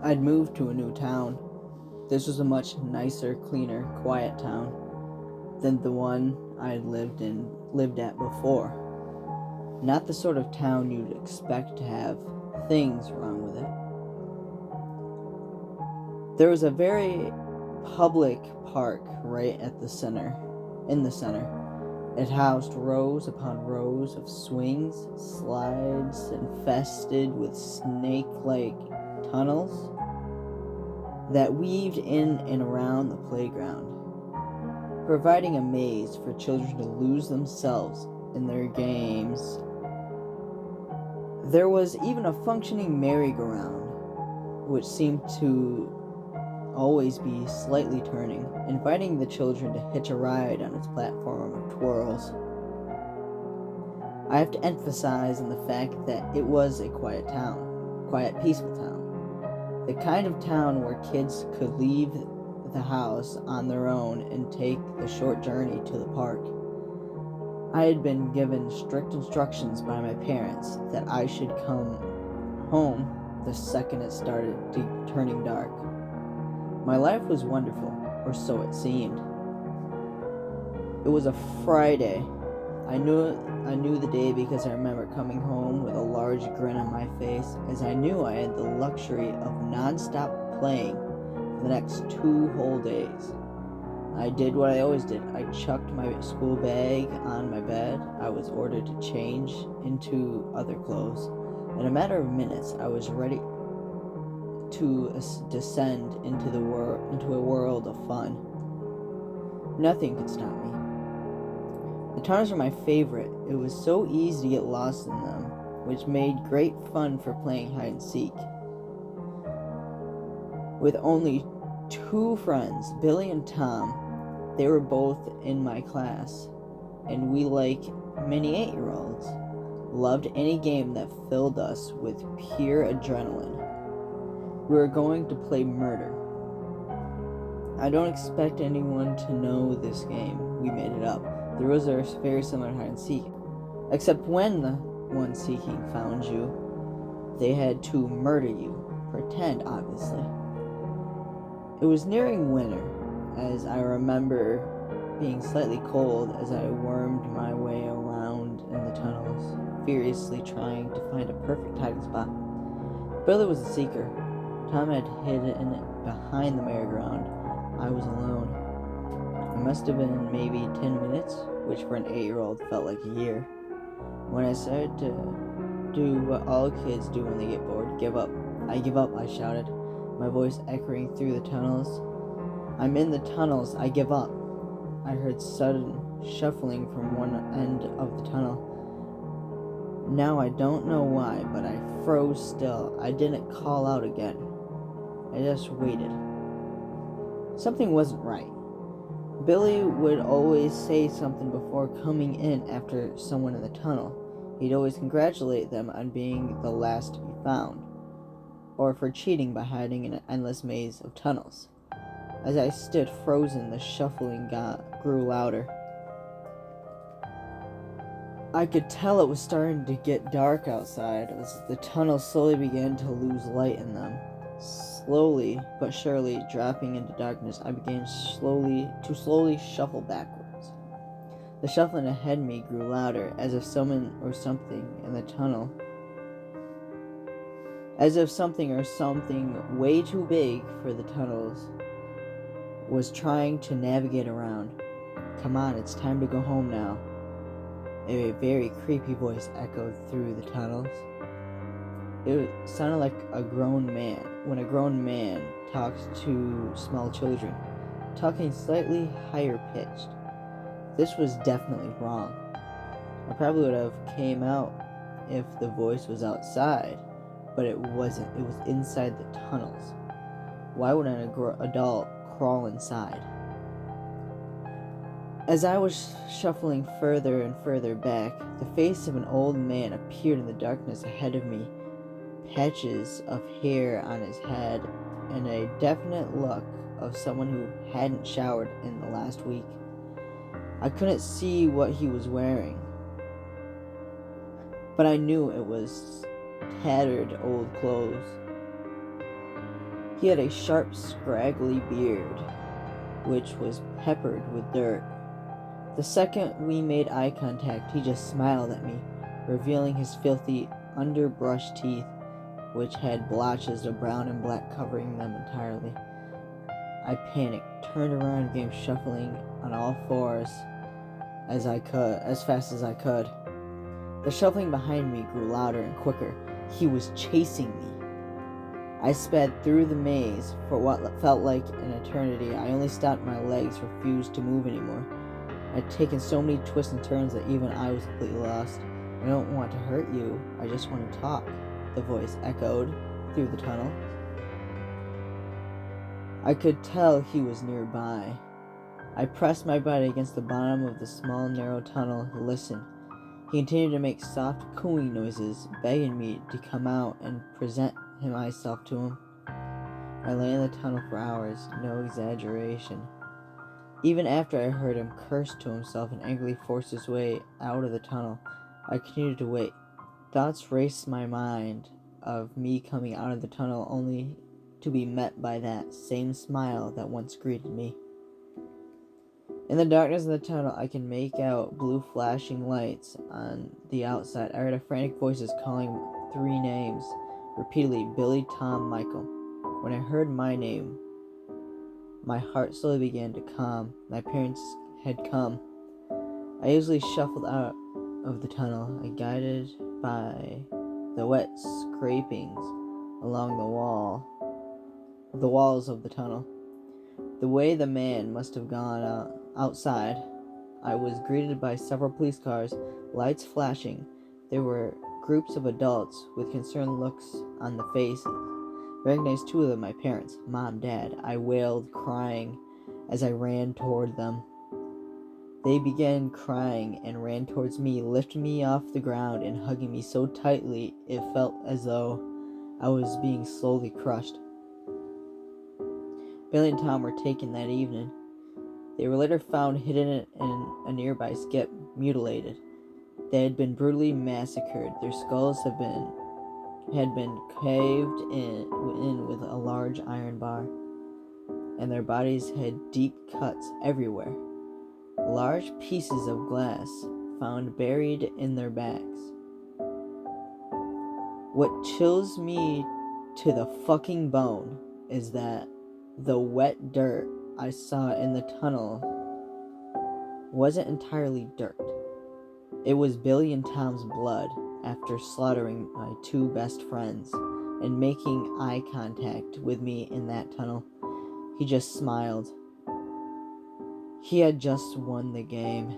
I'd moved to a new town. This was a much nicer, cleaner, quiet town than the one I'd lived at before. Not the sort of town you'd expect to have things wrong with it. There was a very public park right at the center, in the center. It housed rows upon rows of swings, slides, infested with snake-like tunnels that weaved in and around the playground, providing a maze for children to lose themselves in their games. There was even a functioning merry-go-round, which seemed to always be slightly turning, inviting the children to hitch a ride on its platform of twirls. I have to emphasize on the fact that it was a quiet town, quiet, peaceful town. The kind of town where kids could leave the house on their own and take the short journey to the park. I had been given strict instructions by my parents that I should come home the second it started turning dark. My life was wonderful, or so it seemed. It was a Friday. I knew the day because I remember coming home with a large grin on my face, as I knew I had the luxury of non-stop playing for the next 2 whole days. I did what I always did. I chucked my school bag on my bed. I was ordered to change into other clothes. In a matter of minutes, I was ready to descend into a world of fun. Nothing could stop me. The tunnels were my favorite. It was so easy to get lost in them, which made great fun for playing hide and seek. With only 2 friends, Billy and Tom, they were both in my class, and we, like many 8-year-olds, loved any game that filled us with pure adrenaline. We were going to play murder. I don't expect anyone to know this game. We made it up. The rules are very similar to hide and seek, except when the one seeking found you, they had to murder you. Pretend, obviously. It was nearing winter, as I remember being slightly cold as I wormed my way around in the tunnels, furiously trying to find a perfect hiding spot. Billy was a seeker. Tom had hidden behind the merry-go-round. I was alone. It must have been maybe 10 minutes, which for an 8-year-old felt like a year, when I started to do what all kids do when they get bored: give up. I give up, I shouted, my voice echoing through the tunnels. I'm in the tunnels, I give up. I heard sudden shuffling from one end of the tunnel. Now I don't know why, but I froze still. I didn't call out again. I just waited. Something wasn't right. Billy would always say something before coming in after someone in the tunnel. He'd always congratulate them on being the last to be found, or for cheating by hiding in an endless maze of tunnels. As I stood frozen, the shuffling grew louder. I could tell it was starting to get dark outside as the tunnels slowly began to lose light in them. Slowly but surely dropping into darkness, I began slowly shuffle backwards. The shuffling ahead of me grew louder, as if someone or something in the tunnel, as if something or something way too big for the tunnels was trying to navigate around. Come on, it's time to go home now. A very creepy voice echoed through the tunnels. It sounded like a grown man, when a grown man talks to small children, talking slightly higher pitched. This was definitely wrong. I probably would have came out if the voice was outside, but it wasn't. It was inside the tunnels. Why would an adult crawl inside? As I was shuffling further and further back, the face of an old man appeared in the darkness ahead of me, patches of hair on his head, and a definite look of someone who hadn't showered in the last week. I couldn't see what he was wearing, but I knew it was tattered old clothes. He had a sharp, scraggly beard, which was peppered with dirt. The second we made eye contact, he just smiled at me, revealing his filthy, underbrushed teeth, which had blotches of brown and black covering them entirely. I panicked, turned around, and began shuffling on all fours as fast as I could. The shuffling behind me grew louder and quicker. He was chasing me. I sped through the maze for what felt like an eternity. I only stopped my legs, refused to move anymore. I'd taken so many twists and turns that even I was completely lost. I don't want to hurt you, I just want to talk, the voice echoed through the tunnel. I could tell he was nearby. I pressed my body against the bottom of the small, narrow tunnel to listen. He continued to make soft cooing noises, begging me to come out and present myself to him. I lay in the tunnel for hours, no exaggeration. Even after I heard him curse to himself and angrily force his way out of the tunnel, I continued to wait. Thoughts raced my mind of me coming out of the tunnel only to be met by that same smile that once greeted me. In the darkness of the tunnel, I can make out blue flashing lights on the outside. I heard frantic voices calling 3 names, repeatedly: Billy, Tom, Michael. When I heard my name, my heart slowly began to calm. My parents had come. I easily shuffled out of the tunnel, guided by the wet scrapings along the walls of the tunnel. The way the man must have gone outside, I was greeted by several police cars, lights flashing. There were groups of adults with concerned looks on the faces. I recognized 2 of them, my parents, Mom, Dad. I wailed, crying, as I ran toward them. They began crying and ran towards me, lifting me off the ground and hugging me so tightly it felt as though I was being slowly crushed. Billy and Tom were taken that evening. They were later found hidden in a nearby skip, mutilated. They had been brutally massacred. Their skulls had been caved in with a large iron bar, and their bodies had deep cuts everywhere. Large pieces of glass found buried in their backs. What chills me to the fucking bone is that the wet dirt I saw in the tunnel wasn't entirely dirt. It was Billy and Tom's blood after slaughtering my 2 best friends and making eye contact with me in that tunnel. He just smiled. He had just won the game.